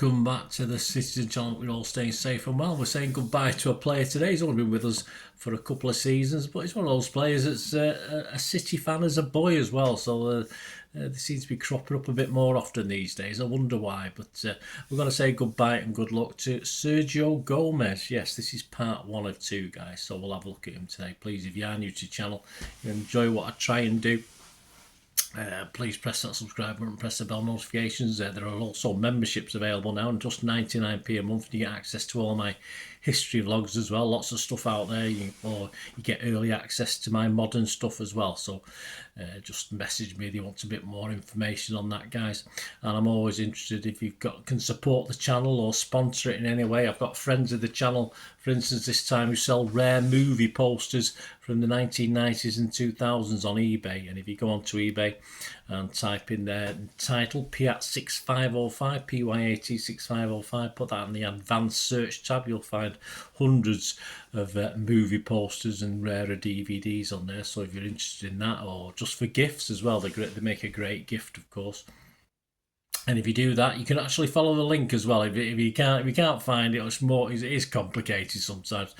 welcome back to the Citytilidie channel. We're all staying safe and well. We're saying goodbye to a player today. He's only been with us for a couple of seasons, but he's one of those players that's a City fan as a boy as well. So they seem to be cropping up a bit more often these days. I wonder why, but we're going to say goodbye and good luck to Sergio Gómez. Yes, this is part 1 of 2, guys, so we'll have a look at him today. Please, if you are new to the channel, you enjoy what I try and do, please press that subscribe button, press the bell notifications. There are also memberships available now, and just 99p a month. You get access to all my history vlogs as well. Lots of stuff out there, or you get early access to my modern stuff as well. So just message me if you want a bit more information on that, guys. And I'm always interested if you've can support the channel or sponsor it in any way. I've got friends of the channel, for instance, this time, who sell rare movie posters from the 1990s and 2000s on eBay. And if you go onto eBay and type in their title PYAT 6505, PYAT 6505, put that in the advanced search tab, you'll find hundreds of movie posters and rarer DVDs on there. So if you're interested in that, or just for gifts as well, they make a great gift, of course. And if you do that, you can actually follow the link as well. If you can't find it, it is complicated sometimes.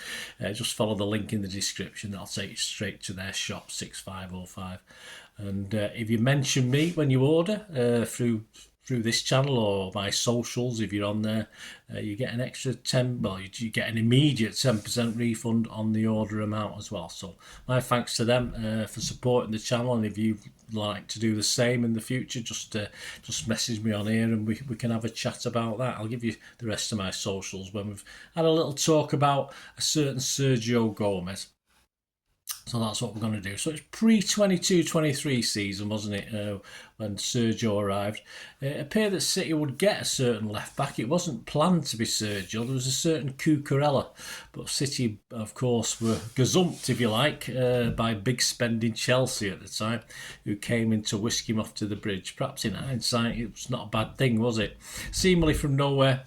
Just follow the link in the description. That'll take you straight to their shop, 6505. And if you mention me when you order through this channel or my socials, if you're on there, you get an extra 10, well, you get an immediate 10% refund on the order amount as well. So my thanks to them for supporting the channel, and if you'd like to do the same in the future, just message me on here and we can have a chat about that. I'll give you the rest of my socials when we've had a little talk about a certain Sergio Gómez. So that's what we're going to do. So it's pre-22-23 season, wasn't it, when Sergio arrived. It appeared that City would get a certain left-back. It wasn't planned to be Sergio. There was a certain Cucurella. But City, of course, were gazumped, if you like, by big spending Chelsea at the time, who came in to whisk him off to the bridge. Perhaps in hindsight, it was not a bad thing, was it? Seemingly from nowhere,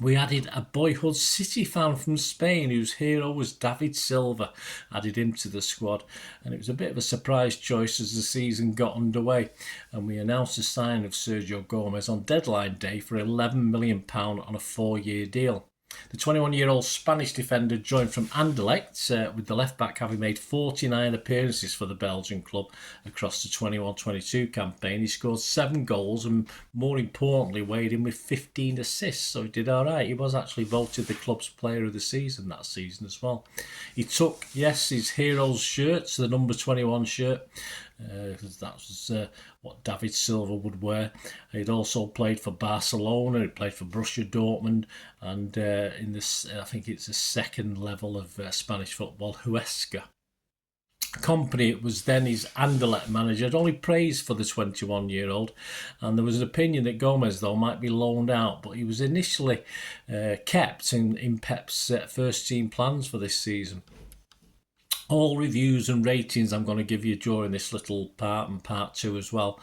we added a boyhood City fan from Spain whose hero was David Silva, added him to the squad, and it was a bit of a surprise choice as the season got underway, and we announced the signing of Sergio Gómez on deadline day for £11 million on a 4-year deal. The 21-year-old Spanish defender joined from Anderlecht, with the left-back having made 49 appearances for the Belgian club across the 21-22 campaign. He scored 7 goals and, more importantly, weighed in with 15 assists, so he did all right. He was actually voted the club's player of the season that season as well. He took, yes, his hero's shirt, the number 21 shirt, because that was what David Silva would wear. He'd also played for Barcelona, he played for Borussia Dortmund, and in this, I think it's the second level of Spanish football, Huesca. Company was then his Anderlecht manager, had only praised for the 21-year-old, and there was an opinion that Gómez, though, might be loaned out, but he was initially kept in Pep's first team plans for this season. All reviews and ratings I'm going to give you during this little part and part 2 as well,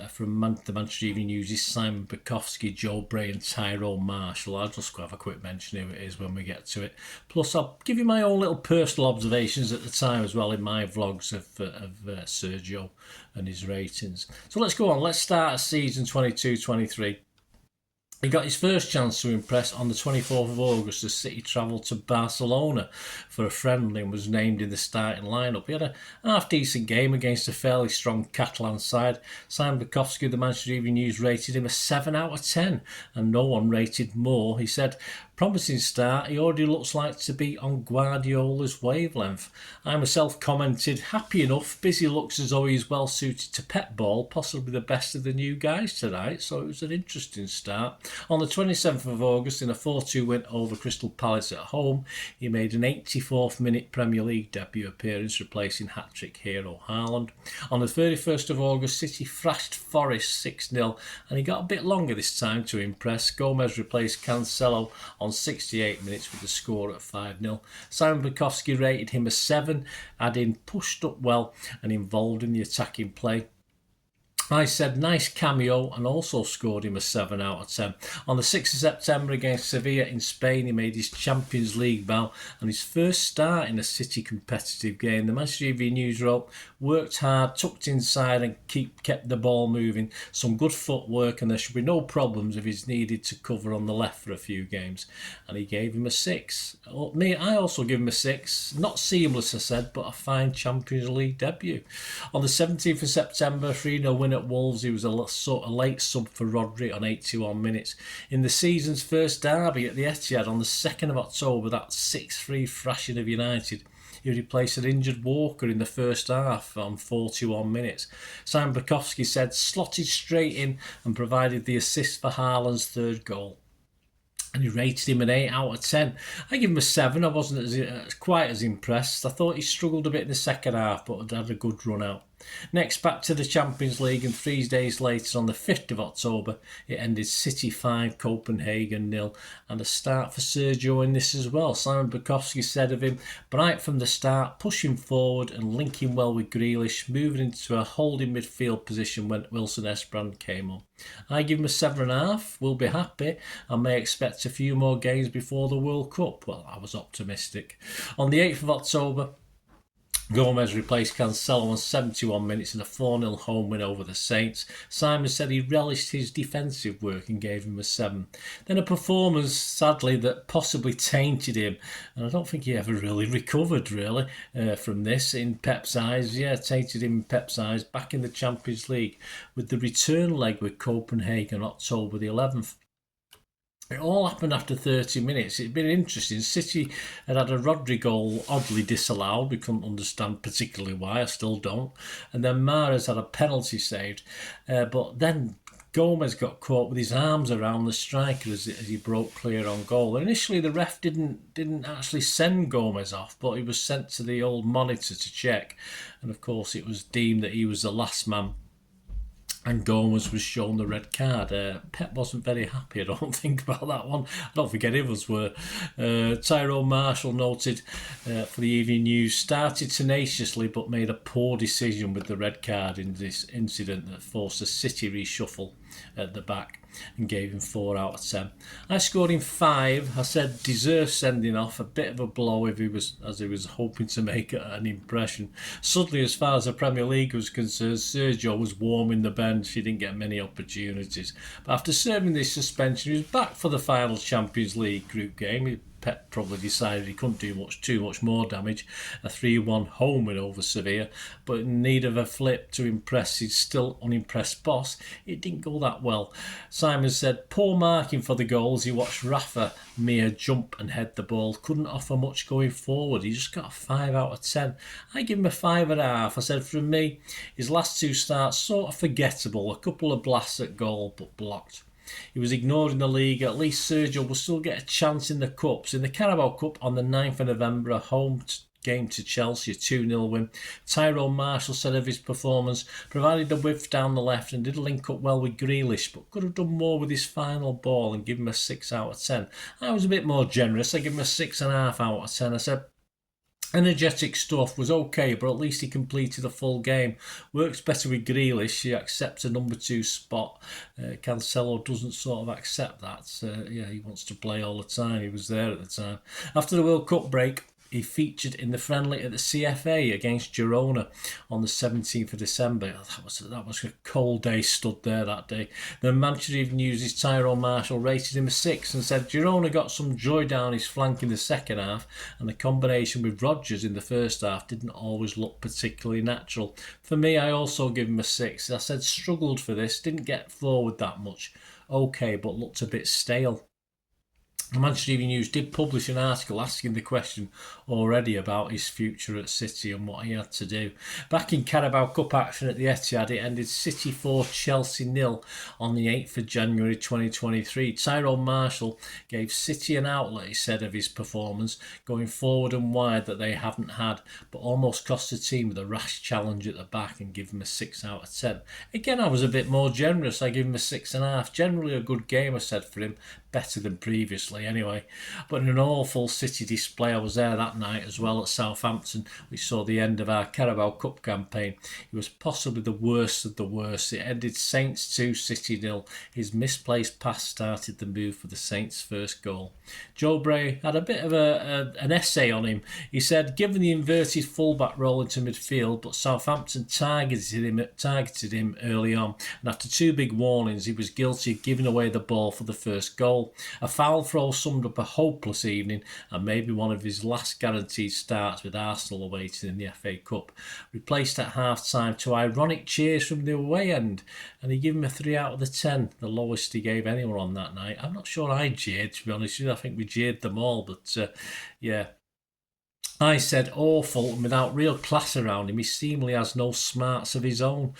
from the Manchester Evening News' Simon Bukowski, Joe Bray and Tyrone Marshall. I'll just have a quick mention who it is when we get to it. Plus I'll give you my own little personal observations at the time as well in my vlogs of Sergio and his ratings. So let's go on. Let's start season 22-23. He got his first chance to impress on the 24th of August as City travelled to Barcelona for a friendly and was named in the starting lineup. He had a half-decent game against a fairly strong Catalan side. Simon Bukowski of the Manchester Evening News rated him a 7 out of 10, and no one rated more. He said, "Promising start, he already looks like to be on Guardiola's wavelength." I myself commented, "Happy enough, busy looks as though he's well suited to Pep ball, possibly the best of the new guys tonight." So it was an interesting start. On the 27th of August, in a 4-2 win over Crystal Palace at home, he made an 84th minute Premier League debut appearance, replacing hat-trick hero Haaland. On the 31st of August, City thrashed Forest 6-0, and he got a bit longer this time to impress. Gómez replaced Cancelo on 68 minutes with the score at 5-0. Simon Bukowski rated him a 7, adding pushed up well and involved in the attacking play. I said nice cameo and also scored him a 7 out of 10. On the 6th of September against Sevilla in Spain, he made his Champions League bow and his first start in a City competitive game. The Manchester Evening News wrote, worked hard, tucked inside and kept the ball moving. Some good footwork and there should be no problems if he's needed to cover on the left for a few games. And he gave him a 6. I also give him a 6. Not seamless, I said, but a fine Champions League debut. On the 17th of September, 3-0 win at Wolves, he was a sort of late sub for Rodri on 81 minutes. In the season's first derby at the Etihad on the 2nd of October, that 6-3 thrashing of United, he replaced an injured Walker in the first half on 41 minutes. Simon Bukowski said slotted straight in and provided the assist for Haaland's third goal. And he rated him an 8 out of 10. I give him a 7. I wasn't quite as impressed. I thought he struggled a bit in the second half, but had a good run out. Next, back to the Champions League, and 3 days later, on the 5th of October, it ended City 5, Copenhagen 0, and a start for Sergio in this as well. Simon Bukowski said of him, bright from the start, pushing forward and linking well with Grealish, moving into a holding midfield position when Wilson Esperand came on. I give him a 7.5. We'll be happy. I may expect a few more games before the World Cup. Well, I was optimistic. On the 8th of October, Gómez replaced Cancelo on 71 minutes in a 4-0 home win over the Saints. Simon said he relished his defensive work and gave him a 7. Then a performance, sadly, that possibly tainted him. And I don't think he ever really recovered, really, from this in Pep's eyes. Yeah, tainted him in Pep's eyes back in the Champions League with the return leg with Copenhagen October the 11th. It all happened after 30 minutes. It'd been interesting. City had a Rodri goal oddly disallowed. We couldn't understand particularly why. I still don't. And then Mahrez had a penalty saved. But then Gómez got caught with his arms around the striker as he broke clear on goal. And initially, the ref didn't actually send Gómez off, but he was sent to the old monitor to check. And of course, it was deemed that he was the last man, and Gómez was shown the red card. Pep wasn't very happy, I don't think, about that one. I don't think any of us were. Tyrone Marshall noted for the Evening News, started tenaciously but made a poor decision with the red card in this incident that forced a City reshuffle at the back and gave him 4 out of 10. I scored him 5. I said deserved sending off, a bit of a blow if he was hoping to make an impression. Suddenly, as far as the Premier League was concerned, Sergio was warming the bench. He didn't get many opportunities. But after serving this suspension, he was back for the final Champions League group game. Pep probably decided he couldn't do too much more damage. A 3-1 home win over Sevilla, but in need of a flip to impress his still unimpressed boss, it didn't go that well. Simon said, poor marking for the goals. He watched Rafa Mir jump and head the ball. Couldn't offer much going forward. He just got a 5 out of 10. I give him a 5.5. I said, from me, his last 2 starts sort of forgettable. A couple of blasts at goal, but blocked. He was ignored in the league. At least Sergio will still get a chance in the Cups. In the Carabao Cup on the 9th of November, a home game to Chelsea, a 2-0 win. Tyrone Marshall said of his performance, provided the width down the left and did link up well with Grealish, but could have done more with his final ball and give him a 6 out of 10. I was a bit more generous. I give him a 6.5 out of 10. I said, energetic stuff, was okay, but at least he completed a full game. Works better with Grealish. He accepts a number 2 spot. Cancelo doesn't sort of accept that. He wants to play all the time. He was there at the time. After the World Cup break, he featured in the friendly at the CFA against Girona on the 17th of December. That was a cold day, stood there that day. The Manchester Evening News' Tyrone Marshall rated him a 6 and said Girona got some joy down his flank in the second half, and the combination with Rodgers in the first half didn't always look particularly natural. For me, I also give him a 6. I said struggled for this, didn't get forward that much. Okay, but looked a bit stale. The Manchester Evening News did publish an article asking the question already about his future at City and what he had to do. Back in Carabao Cup action at the Etihad, it ended City 4, Chelsea 0 on the 8th of January 2023. Tyrone Marshall gave City an outlet, he said, of his performance, going forward and wide that they haven't had, but almost cost the team with a rash challenge at the back and give him a 6 out of 10. Again, I was a bit more generous. I give him a 6.5. Generally a good game, I said, for him, better than previously. quietly anyway. But in an awful City display, I was there that night as well at Southampton. We saw the end of our Carabao Cup campaign. It was possibly the worst of the worst. It ended Saints 2, City 0. His misplaced pass started the move for the Saints' first goal. Joe Bray had a bit of an essay on him. He said, given the inverted fullback role into midfield, but Southampton targeted him early on, and after two big warnings, he was guilty of giving away the ball for the first goal. A foul throw summed up a hopeless evening, and maybe one of his last guaranteed starts with Arsenal awaiting in the FA Cup. Replaced at half-time to ironic cheers from the away end, and he gave him a 3 out of the 10, the lowest he gave anyone on that night. I'm not sure I jeered, to be honest with you. I think we jeered them all, but yeah. I said awful, and without real class around him, he seemingly has no smarts of his own.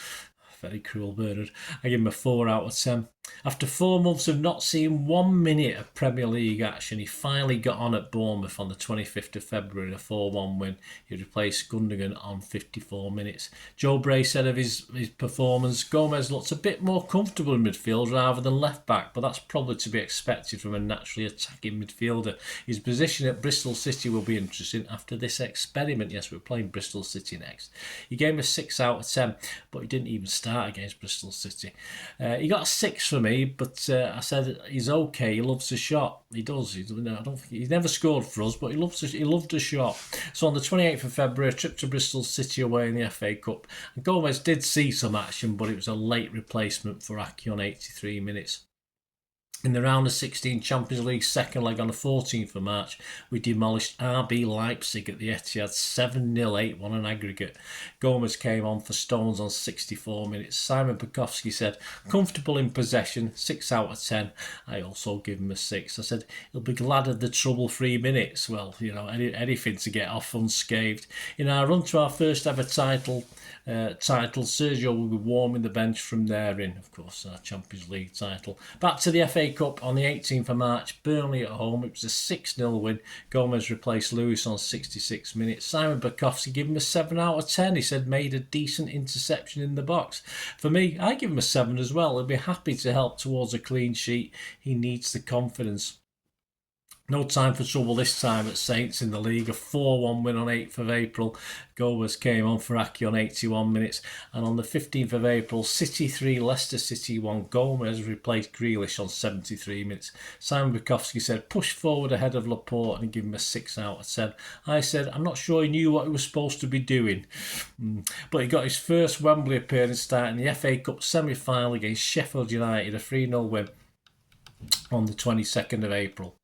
Very cruel, Bernard. I give him a 4 out of 10. After 4 months of not seeing 1 minute of Premier League action, he finally got on at Bournemouth on the 25th of February, a 4-1 win. He replaced Gundogan on 54 minutes. Joe Bray said of his performance, Gómez looked a bit more comfortable in midfield rather than left back, but that's probably to be expected from a naturally attacking midfielder. His position at Bristol City will be interesting after this experiment. Yes, we're playing Bristol City next. He gave him a 6 out of 10, but he didn't even start against Bristol City. He got a 6 for me, but I said he's okay. He loves a shot. He does. I don't think he's never scored for us, but he loved a shot. So on the 28th of February, a trip to Bristol City away in the FA Cup. And Gómez did see some action, but it was a late replacement for Aki on 83 minutes. In the round of 16 Champions League second leg on the 14th of March, we demolished RB Leipzig at the Etihad 7-0, 8-1 on aggregate. Gómez came on for Stones on 64 minutes. Simon Bukowski said, comfortable in possession, 6 out of 10. I also give him a 6. I said, he'll be glad of the trouble-free minutes. Well, you know, anything to get off unscathed. In our run to our first ever title, Sergio will be warming the bench from there in, of course, our Champions League title. Back to the FA Cup on the 18th of March, Burnley at home. It was a 6-0 win. Gómez replaced Lewis on 66 minutes. Simon Bukowski gave him a 7 out of 10. He said made a decent interception in the box. For me, I give him a 7 as well. He'll be happy to help towards a clean sheet. He needs the confidence. No time for trouble this time at Saints in the league. A 4-1 win on 8th of April. Gómez came on for Aki on 81 minutes. And on the 15th of April, City 3, Leicester City 1. Gómez replaced Grealish on 73 minutes. Simon Bukowski said, push forward ahead of Laporte and give him a 6 out of 10. I said, I'm not sure he knew what he was supposed to be doing. But he got his first Wembley appearance starting the FA Cup semi-final against Sheffield United, a 3-0 win on the 22nd of April.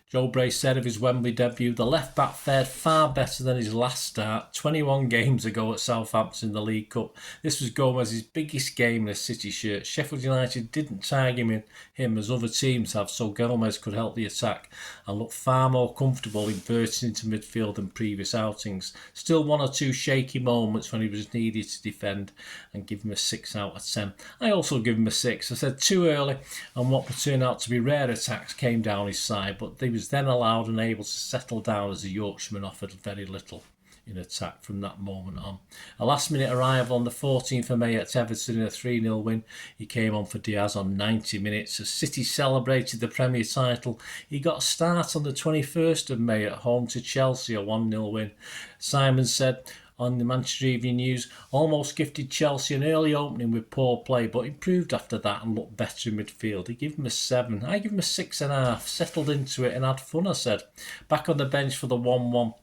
Joe Bray said of his Wembley debut, the left-back fared far better than his last start, 21 games ago at Southampton in the League Cup. This was Gómez's biggest game in a City shirt. Sheffield United didn't target him as other teams have, so Gómez could help the attack and look far more comfortable inverting into midfield than previous outings. Still 1 or 2 shaky moments when he was needed to defend, and give him a 6 out of 10. I also give him a 6. I said too early, and what would turn out to be rare attacks came down his side, but they was then allowed and able to settle down as the Yorkshireman offered very little in attack from that moment on. A last-minute arrival on the 14th of May at Everton in a 3-0 win. He came on for Diaz on 90 minutes. As City celebrated the Premier title, he got a start on the 21st of May at home to Chelsea, a 1-0 win. Simon said on the Manchester Evening News, almost gifted Chelsea an early opening with poor play, but improved after that and looked better in midfield. He gave him a 7. I give him a 6.5. Settled into it and had fun, I said. Back on the bench for the 1-1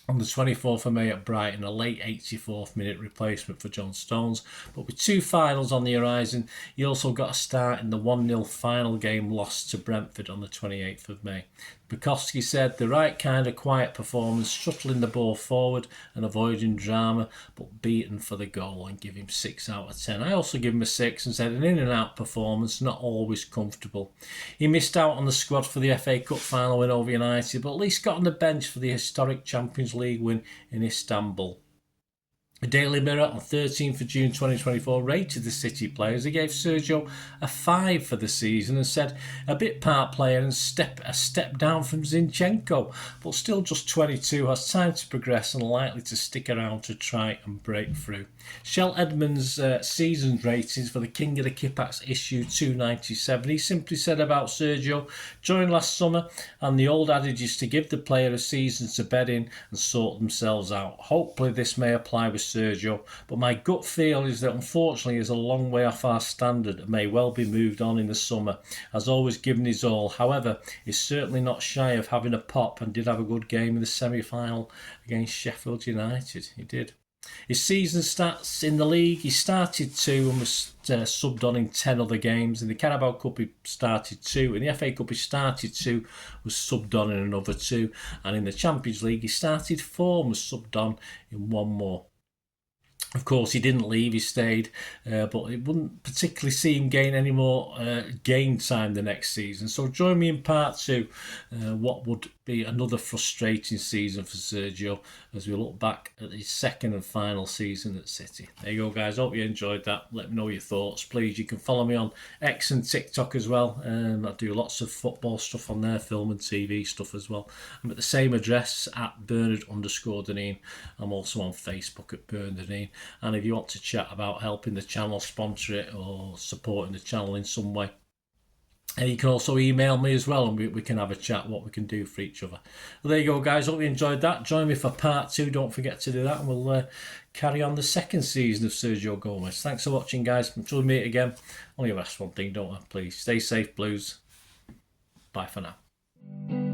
on the 24th of May at Brighton, a late 84th minute replacement for John Stones. But with 2 finals on the horizon, he also got a start in the 1-0 final game lost to Brentford on the 28th of May. Bukowski said the right kind of quiet performance, shuttling the ball forward and avoiding drama, but beaten for the goal, and give him 6 out of 10. I also give him a 6 and said an in and out performance, not always comfortable. He missed out on the squad for the FA Cup final win over United, but at least got on the bench for the historic Champions League win in Istanbul. The Daily Mirror on 13th of June 2024 rated the City players. He gave Sergio a 5 for the season and said a bit part player and a step down from Zinchenko, but still just 22, has time to progress and likely to stick around to try and break through. Shell Edmonds' season ratings for the King of the Kippax issue 297. He simply said about Sergio, joined last summer, and the old adage is to give the player a season to bed in and sort themselves out. Hopefully this may apply with Sergio, but my gut feel is that unfortunately he's a long way off our standard and may well be moved on in the summer. Has always given his all. However, he's certainly not shy of having a pop and did have a good game in the semi-final against Sheffield United. He did. His season stats in the league: he started 2 and was subbed on in 10 other games. In the Carabao Cup he started 2. In the FA Cup he started 2, was subbed on in another 2. And in the Champions League he started 4 and was subbed on in 1 more. Of course, he didn't leave, he stayed, but it wouldn't particularly see him gain any more game time the next season. So join me in part 2, what would be another frustrating season for Sergio as we look back at his second and final season at City. There you go, guys. Hope you enjoyed that. Let me know your thoughts. Please, you can follow me on X and TikTok as well. I do lots of football stuff on there, film and TV stuff as well. I'm at the same address at Bernard_Deneen. I'm also on Facebook at Bernard. And if you want to chat about helping the channel, sponsor it, or supporting the channel in some way, and you can also email me as well, and we can have a chat what we can do for each other. Well, there you go, guys. Hope you enjoyed that. Join me for part 2. Don't forget to do that, and we'll carry on the second season of Sergio Gómez. Thanks for watching, guys. Until we meet again, only ask one thing, don't I? Please stay safe, Blues. Bye for now.